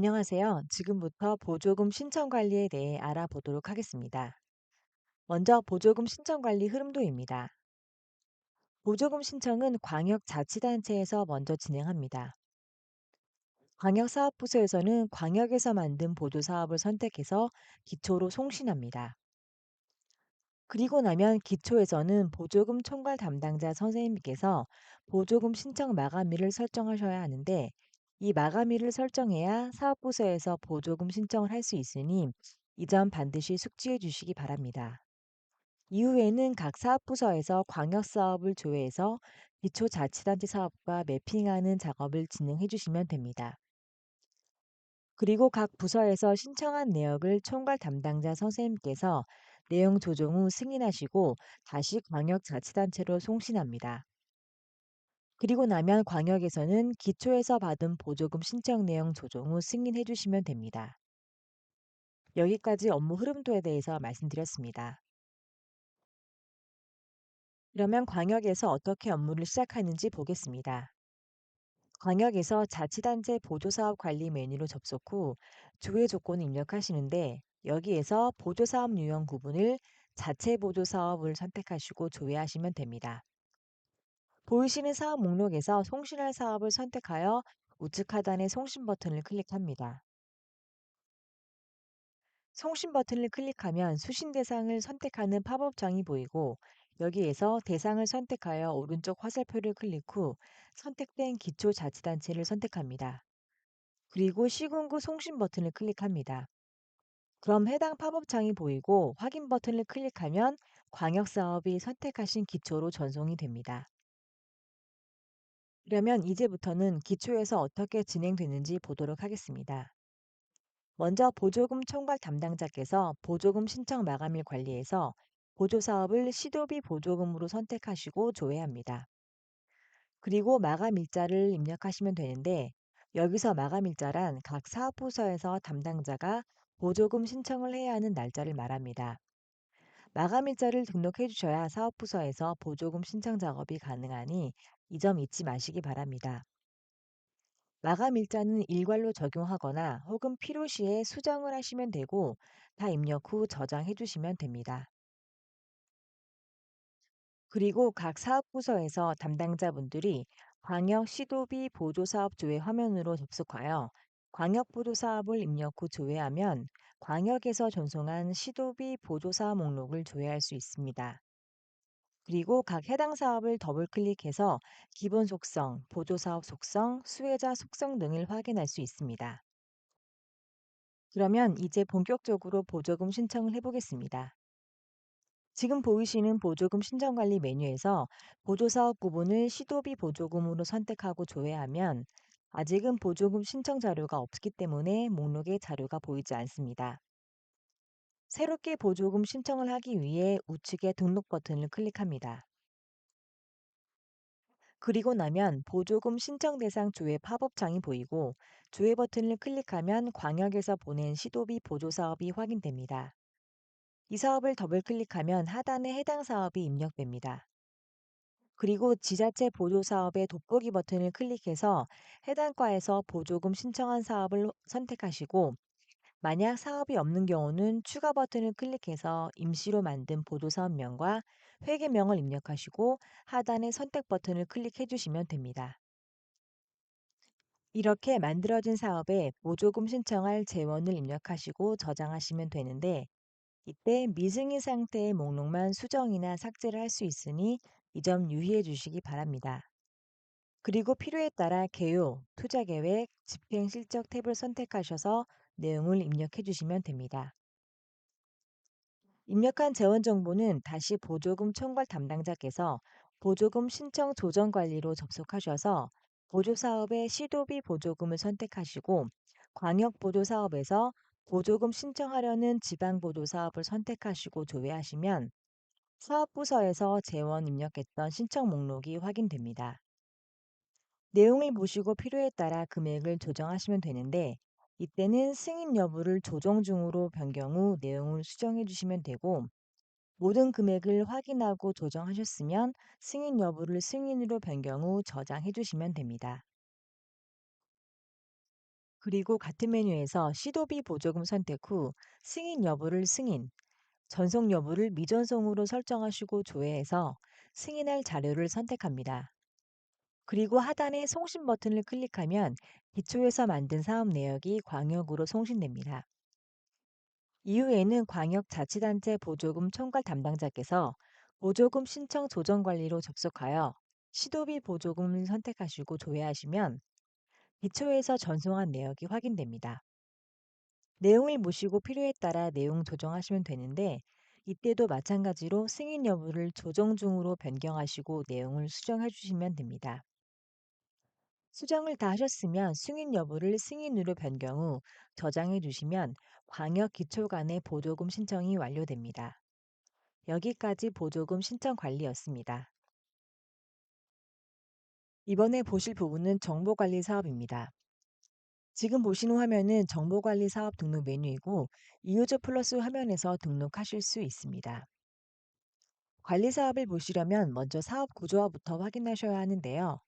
안녕하세요. 지금부터 보조금 신청 관리에 대해 알아보도록 하겠습니다. 먼저 보조금 신청 관리 흐름도입니다. 보조금 신청은 광역자치단체에서 먼저 진행합니다. 광역사업부서에서는 광역에서 만든 보조사업을 선택해서 기초로 송신합니다. 그리고 나면 기초에서는 보조금 총괄 담당자 선생님께서 보조금 신청 마감일을 설정하셔야 하는데, 이 마감일을 설정해야 사업부서에서 보조금 신청을 할 수 있으니 이 점 반드시 숙지해 주시기 바랍니다. 이후에는 각 사업부서에서 광역사업을 조회해서 기초자치단체 사업과 매핑하는 작업을 진행해 주시면 됩니다. 그리고 각 부서에서 신청한 내역을 총괄 담당자 선생님께서 내용 조정 후 승인하시고 다시 광역자치단체로 송신합니다. 그리고 나면 광역에서는 기초에서 받은 보조금 신청 내용 조정 후 승인해 주시면 됩니다. 여기까지 업무 흐름도에 대해서 말씀드렸습니다. 그러면 광역에서 어떻게 업무를 시작하는지 보겠습니다. 광역에서 자치단체 보조사업 관리 메뉴로 접속 후 조회 조건을 입력하시는데, 여기에서 보조사업 유형 구분을 자체 보조사업을 선택하시고 조회하시면 됩니다. 보이시는 사업 목록에서 송신할 사업을 선택하여 우측 하단의 송신 버튼을 클릭합니다. 송신 버튼을 클릭하면 수신 대상을 선택하는 팝업창이 보이고, 여기에서 대상을 선택하여 오른쪽 화살표를 클릭 후 선택된 기초자치단체를 선택합니다. 그리고 시군구 송신 버튼을 클릭합니다. 그럼 해당 팝업창이 보이고 확인 버튼을 클릭하면 광역사업이 선택하신 기초로 전송이 됩니다. 그러면 이제부터는 기초에서 어떻게 진행되는지 보도록 하겠습니다. 먼저 보조금 총괄 담당자께서 보조금 신청 마감일 관리에서 보조사업을 시도비 보조금으로 선택하시고 조회합니다. 그리고 마감 일자를 입력하시면 되는데, 여기서 마감 일자란 각 사업부서에서 담당자가 보조금 신청을 해야 하는 날짜를 말합니다. 마감 일자를 등록해 주셔야 사업부서에서 보조금 신청 작업이 가능하니 이 점 잊지 마시기 바랍니다. 마감 일자는 일괄로 적용하거나 혹은 필요시에 수정을 하시면 되고, 다 입력 후 저장해 주시면 됩니다. 그리고 각 사업부서에서 담당자분들이 광역 시도비 보조사업 조회 화면으로 접속하여 광역 보조사업을 입력 후 조회하면 광역에서 전송한 시도비 보조사업 목록을 조회할 수 있습니다. 그리고 각 해당 사업을 더블 클릭해서 기본 속성, 보조사업 속성, 수혜자 속성 등을 확인할 수 있습니다. 그러면 이제 본격적으로 보조금 신청을 해보겠습니다. 지금 보이시는 보조금 신청 관리 메뉴에서 보조사업 구분을 시도비 보조금으로 선택하고 조회하면 아직은 보조금 신청 자료가 없기 때문에 목록에 자료가 보이지 않습니다. 새롭게 보조금 신청을 하기 위해 우측의 등록 버튼을 클릭합니다. 그리고 나면 보조금 신청 대상 조회 팝업창이 보이고, 조회 버튼을 클릭하면 광역에서 보낸 시도비 보조사업이 확인됩니다. 이 사업을 더블 클릭하면 하단에 해당 사업이 입력됩니다. 그리고 지자체 보조사업의 돋보기 버튼을 클릭해서 해당 과에서 보조금 신청한 사업을 선택하시고, 만약 사업이 없는 경우는 추가 버튼을 클릭해서 임시로 만든 보조사업명과 회계명을 입력하시고 하단의 선택 버튼을 클릭해 주시면 됩니다. 이렇게 만들어진 사업에 보조금 신청할 재원을 입력하시고 저장하시면 되는데, 이때 미승인 상태의 목록만 수정이나 삭제를 할 수 있으니 이 점 유의해 주시기 바랍니다. 그리고 필요에 따라 개요, 투자 계획, 집행 실적 탭을 선택하셔서 내용을 입력해 주시면 됩니다. 입력한 재원 정보는 다시 보조금 총괄 담당자께서 보조금 신청 조정 관리로 접속하셔서 보조사업의 시도비 보조금을 선택하시고, 광역 보조사업에서 보조금 신청하려는 지방 보조사업을 선택하시고 조회하시면 사업부서에서 재원 입력했던 신청 목록이 확인됩니다. 내용을 보시고 필요에 따라 금액을 조정하시면 되는데, 이때는 승인 여부를 조정 중으로 변경 후 내용을 수정해 주시면 되고, 모든 금액을 확인하고 조정하셨으면 승인 여부를 승인으로 변경 후 저장해 주시면 됩니다. 그리고 같은 메뉴에서 시도비 보조금 선택 후 승인 여부를 승인, 전송 여부를 미전송으로 설정하시고 조회해서 승인할 자료를 선택합니다. 그리고 하단의 송신 버튼을 클릭하면 기초에서 만든 사업 내역이 광역으로 송신됩니다. 이후에는 광역자치단체 보조금 총괄 담당자께서 보조금 신청 조정 관리로 접속하여 시도비 보조금을 선택하시고 조회하시면 기초에서 전송한 내역이 확인됩니다. 내용을 보시고 필요에 따라 내용 조정하시면 되는데 이때도 마찬가지로 승인 여부를 조정 중으로 변경하시고 내용을 수정해 주시면 됩니다. 수정을 다 하셨으면 승인 여부를 승인으로 변경 후 저장해 주시면 광역 기초 간의 보조금 신청이 완료됩니다. 여기까지 보조금 신청 관리였습니다. 이번에 보실 부분은 정보관리 사업입니다. 지금 보시는 화면은 정보관리 사업 등록 메뉴이고 이유저 플러스 화면에서 등록하실 수 있습니다. 관리 사업을 보시려면 먼저 사업 구조화부터 확인하셔야 하는데요.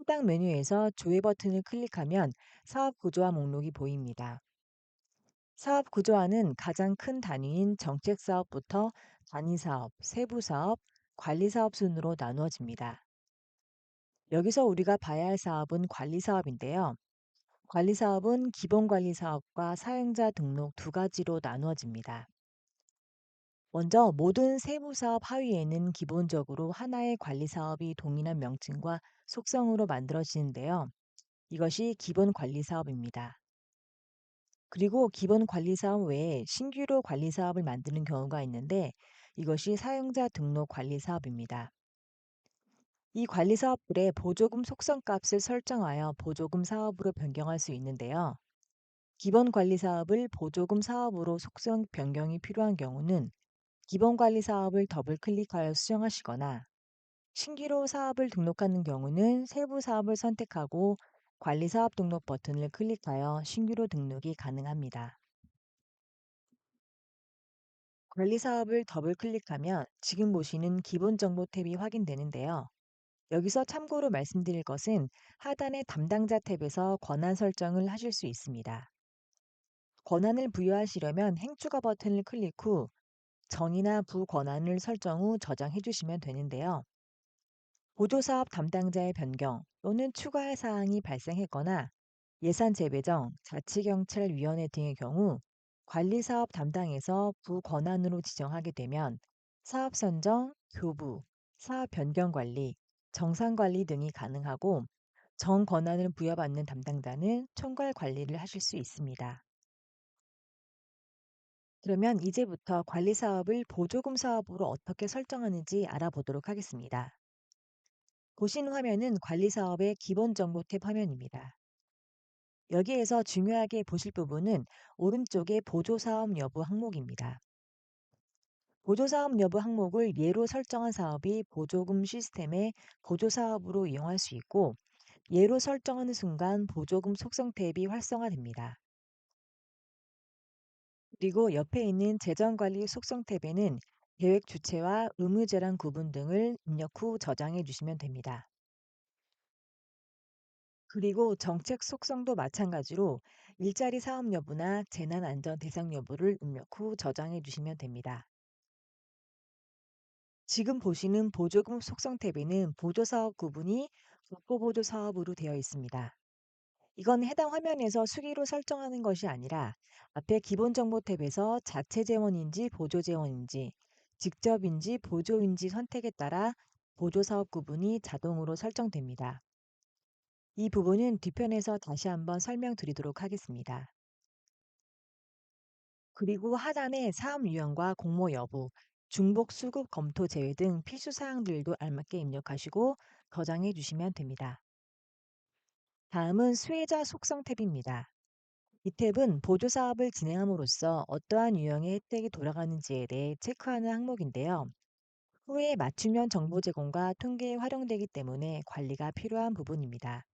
해당 메뉴에서 조회 버튼을 클릭하면 사업 구조화 목록이 보입니다. 사업 구조화는 가장 큰 단위인 정책 사업부터 단위 사업, 세부 사업, 관리 사업 순으로 나누어집니다. 여기서 우리가 봐야 할 사업은 관리 사업인데요. 관리 사업은 기본 관리 사업과 사용자 등록 두 가지로 나누어집니다. 먼저 모든 세부 사업 하위에는 기본적으로 하나의 관리 사업이 동일한 명칭과 속성으로 만들어지는데요. 이것이 기본 관리 사업입니다. 그리고 기본 관리 사업 외에 신규로 관리 사업을 만드는 경우가 있는데 이것이 사용자 등록 관리 사업입니다. 이 관리 사업들의 보조금 속성 값을 설정하여 보조금 사업으로 변경할 수 있는데요. 기본 관리 사업을 보조금 사업으로 속성 변경이 필요한 경우는 기본 관리 사업을 더블 클릭하여 수정하시거나 신규로 사업을 등록하는 경우는 세부 사업을 선택하고 관리 사업 등록 버튼을 클릭하여 신규로 등록이 가능합니다. 관리 사업을 더블 클릭하면 지금 보시는 기본 정보 탭이 확인되는데요. 여기서 참고로 말씀드릴 것은 하단의 담당자 탭에서 권한 설정을 하실 수 있습니다. 권한을 부여하시려면 행추가 버튼을 클릭 후 정의나 부권한을 설정 후 저장해 주시면 되는데요. 보조사업 담당자의 변경 또는 추가할 사항이 발생했거나 예산 재배정, 자치경찰위원회 등의 경우 관리사업 담당에서 부권한으로 지정하게 되면 사업 선정, 교부, 사업 변경 관리, 정상 관리 등이 가능하고 정 권한을 부여받는 담당자는 총괄 관리를 하실 수 있습니다. 그러면 이제부터 관리 사업을 보조금 사업으로 어떻게 설정하는지 알아보도록 하겠습니다. 보신 화면은 관리 사업의 기본 정보 탭 화면입니다. 여기에서 중요하게 보실 부분은 오른쪽의 보조사업 여부 항목입니다. 보조사업 여부 항목을 예로 설정한 사업이 보조금 시스템의 보조사업으로 이용할 수 있고 예로 설정하는 순간 보조금 속성 탭이 활성화됩니다. 그리고 옆에 있는 재정관리 속성 탭에는 계획 주체와 의무재량 구분 등을 입력 후 저장해 주시면 됩니다. 그리고 정책 속성도 마찬가지로 일자리 사업 여부나 재난 안전 대상 여부를 입력 후 저장해 주시면 됩니다. 지금 보시는 보조금 속성 탭에는 보조사업 구분이 국고보조 사업으로 되어 있습니다. 이건 해당 화면에서 수기로 설정하는 것이 아니라 앞에 기본 정보 탭에서 자체 재원인지 보조 재원인지 직접인지 보조인지 선택에 따라 보조 사업 구분이 자동으로 설정됩니다. 이 부분은 뒤편에서 다시 한번 설명드리도록 하겠습니다. 그리고 하단에 사업 유형과 공모 여부, 중복 수급 검토 제외 등 필수 사항들도 알맞게 입력하시고 저장해 주시면 됩니다. 다음은 수혜자 속성 탭입니다. 이 탭은 보조 사업을 진행함으로써 어떠한 유형의 혜택이 돌아가는지에 대해 체크하는 항목인데요. 후에 맞춤형 정보 제공과 통계에 활용되기 때문에 관리가 필요한 부분입니다.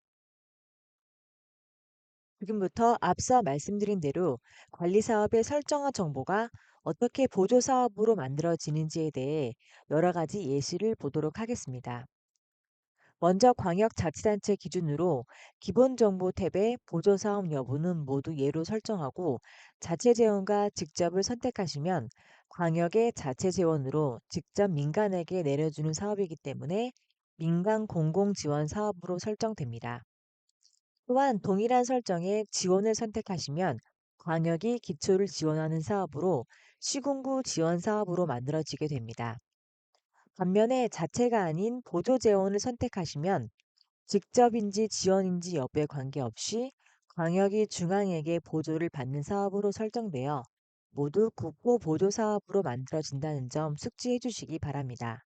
지금부터 앞서 말씀드린 대로 관리 사업의 설정화 정보가 어떻게 보조 사업으로 만들어지는지에 대해 여러 가지 예시를 보도록 하겠습니다. 먼저 광역자치단체 기준으로 기본정보 탭의 보조사업 여부는 모두 예로 설정하고 자체재원과 직접을 선택하시면 광역의 자체재원으로 직접 민간에게 내려주는 사업이기 때문에 민간 공공지원 사업으로 설정됩니다. 또한 동일한 설정에 지원을 선택하시면 광역이 기초를 지원하는 사업으로 시군구 지원 사업으로 만들어지게 됩니다. 반면에 자체가 아닌 보조 재원을 선택하시면 직접인지 지원인지 여부에 관계없이 광역이 중앙에게 보조를 받는 사업으로 설정되어 모두 국고 보조 사업으로 만들어진다는 점 숙지해 주시기 바랍니다.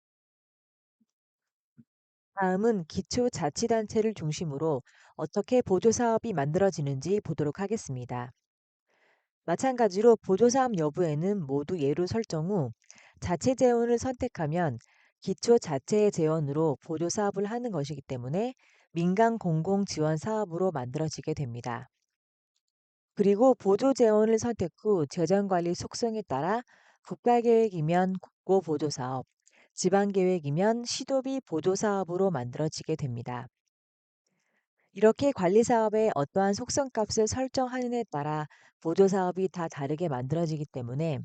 다음은 기초자치단체를 중심으로 어떻게 보조 사업이 만들어지는지 보도록 하겠습니다. 마찬가지로 보조사업 여부에는 모두 예로 설정 후 자체 재원을 선택하면 기초 자체 재원으로 보조사업을 하는 것이기 때문에 민간 공공 지원 사업으로 만들어지게 됩니다. 그리고 보조 재원을 선택 후 재정관리 속성에 따라 국가계획이면 국고 보조사업, 지방계획이면 시도비 보조사업으로 만들어지게 됩니다. 이렇게 관리사업의 어떠한 속성값을 설정하느냐에 따라 보조사업이 다 다르게 만들어지기 때문에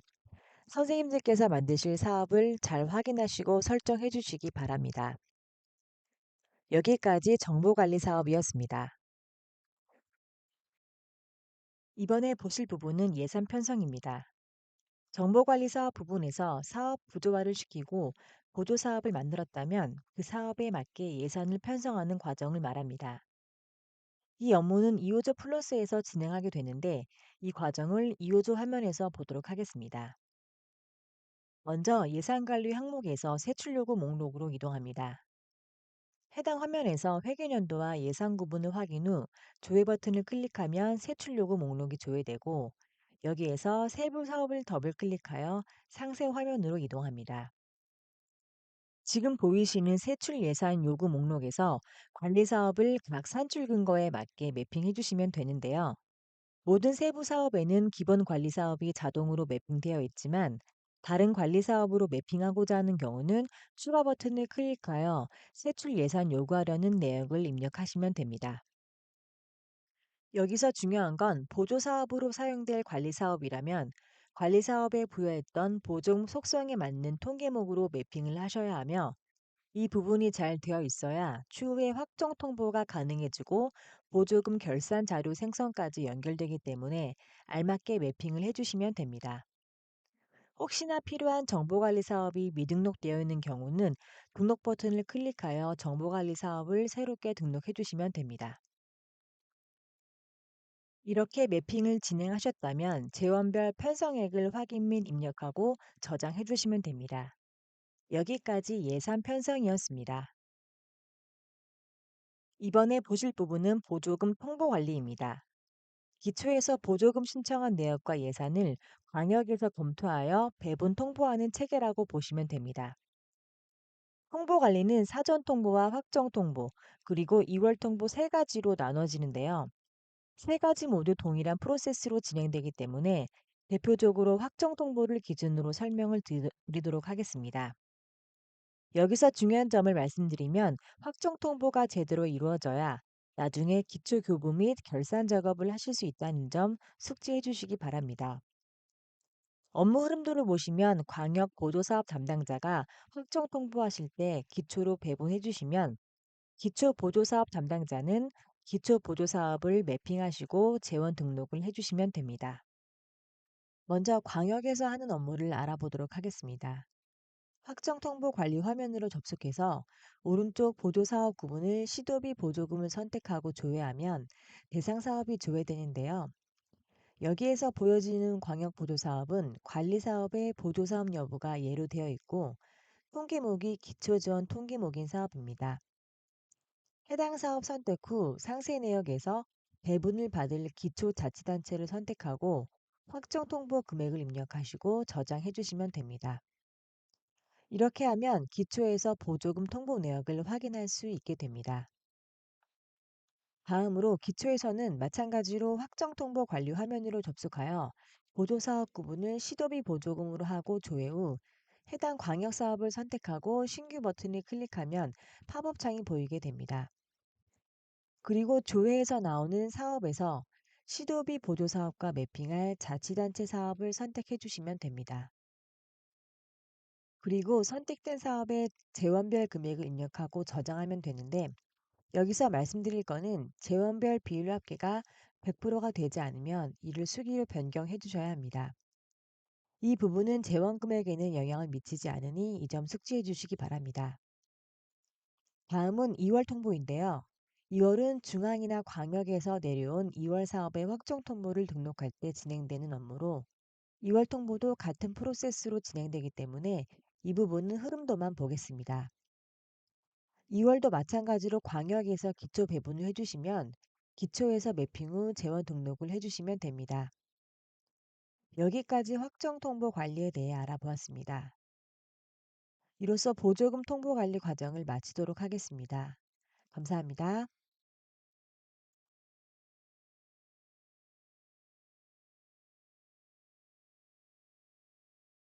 선생님들께서 만드실 사업을 잘 확인하시고 설정해 주시기 바랍니다. 여기까지 정보관리 사업이었습니다. 이번에 보실 부분은 예산 편성입니다. 정보관리 사업 부분에서 사업 구조화를 시키고 보조사업을 만들었다면 그 사업에 맞게 예산을 편성하는 과정을 말합니다. 이 업무는 이호조 플러스에서 진행하게 되는데 이 과정을 이호조 화면에서 보도록 하겠습니다. 먼저 예산관리 항목에서 세출요구 목록으로 이동합니다. 해당 화면에서 회계연도와 예산 구분을 확인 후 조회 버튼을 클릭하면 세출요구 목록이 조회되고 여기에서 세부 사업을 더블 클릭하여 상세 화면으로 이동합니다. 지금 보이시는 세출 예산 요구 목록에서 관리 사업을 각 산출 근거에 맞게 매핑해 주시면 되는데요. 모든 세부 사업에는 기본 관리 사업이 자동으로 매핑되어 있지만 다른 관리 사업으로 매핑하고자 하는 경우는 추가 버튼을 클릭하여 세출 예산 요구하려는 내역을 입력하시면 됩니다. 여기서 중요한 건 보조 사업으로 사용될 관리 사업이라면 관리 사업에 부여했던 보조 속성에 맞는 통계목으로 매핑을 하셔야 하며 이 부분이 잘 되어 있어야 추후에 확정 통보가 가능해지고 보조금 결산 자료 생성까지 연결되기 때문에 알맞게 매핑을 해주시면 됩니다. 혹시나 필요한 정보관리 사업이 미등록되어 있는 경우는 등록 버튼을 클릭하여 정보관리 사업을 새롭게 등록해 주시면 됩니다. 이렇게 매핑을 진행하셨다면 재원별 편성액을 확인 및 입력하고 저장해 주시면 됩니다. 여기까지 예산 편성이었습니다. 이번에 보실 부분은 보조금 통보 관리입니다. 기초에서 보조금 신청한 내역과 예산을 광역에서 검토하여 배분 통보하는 체계라고 보시면 됩니다. 통보 관리는 사전 통보와 확정 통보, 그리고 2월 통보 세 가지로 나눠지는데요. 세 가지 모두 동일한 프로세스로 진행되기 때문에 대표적으로 확정 통보를 기준으로 설명을 드리도록 하겠습니다. 여기서 중요한 점을 말씀드리면 확정 통보가 제대로 이루어져야 나중에 기초 교부 및 결산 작업을 하실 수 있다는 점 숙지해 주시기 바랍니다. 업무 흐름도를 보시면 광역 보조사업 담당자가 확정 통보하실 때 기초로 배분해 주시면 기초 보조사업 담당자는 기초 보조사업을 매핑하시고 재원 등록을 해주시면 됩니다. 먼저 광역에서 하는 업무를 알아보도록 하겠습니다. 확정 통보 관리 화면으로 접속해서 오른쪽 보조사업 구분을 시도비 보조금을 선택하고 조회하면 대상 사업이 조회되는데요. 여기에서 보여지는 광역 보조사업은 관리사업의 보조사업 여부가 예로 되어 있고 통계목이 기초지원 통계목인 사업입니다. 해당 사업 선택 후 상세 내역에서 배분을 받을 기초자치단체를 선택하고 확정 통보 금액을 입력하시고 저장해 주시면 됩니다. 이렇게 하면 기초에서 보조금 통보 내역을 확인할 수 있게 됩니다. 다음으로 기초에서는 마찬가지로 확정 통보 관리 화면으로 접속하여 보조사업 구분을 시도비 보조금으로 하고 조회 후 해당 광역 사업을 선택하고 신규 버튼을 클릭하면 팝업 창이 보이게 됩니다. 그리고 조회에서 나오는 사업에서 시도비 보조 사업과 매핑할 자치단체 사업을 선택해 주시면 됩니다. 그리고 선택된 사업의 재원별 금액을 입력하고 저장하면 되는데, 여기서 말씀드릴 거는 재원별 비율 합계가 100%가 되지 않으면 이를 수기로 변경해 주셔야 합니다. 이 부분은 재원 금액에는 영향을 미치지 않으니 이 점 숙지해 주시기 바랍니다. 다음은 2월 통보인데요. 2월은 중앙이나 광역에서 내려온 2월 사업의 확정 통보를 등록할 때 진행되는 업무로 2월 통보도 같은 프로세스로 진행되기 때문에 이 부분은 흐름도만 보겠습니다. 2월도 마찬가지로 광역에서 기초 배분을 해주시면 기초에서 매핑 후 재원 등록을 해주시면 됩니다. 여기까지 확정 통보 관리에 대해 알아보았습니다. 이로써 보조금 통보 관리 과정을 마치도록 하겠습니다. 감사합니다.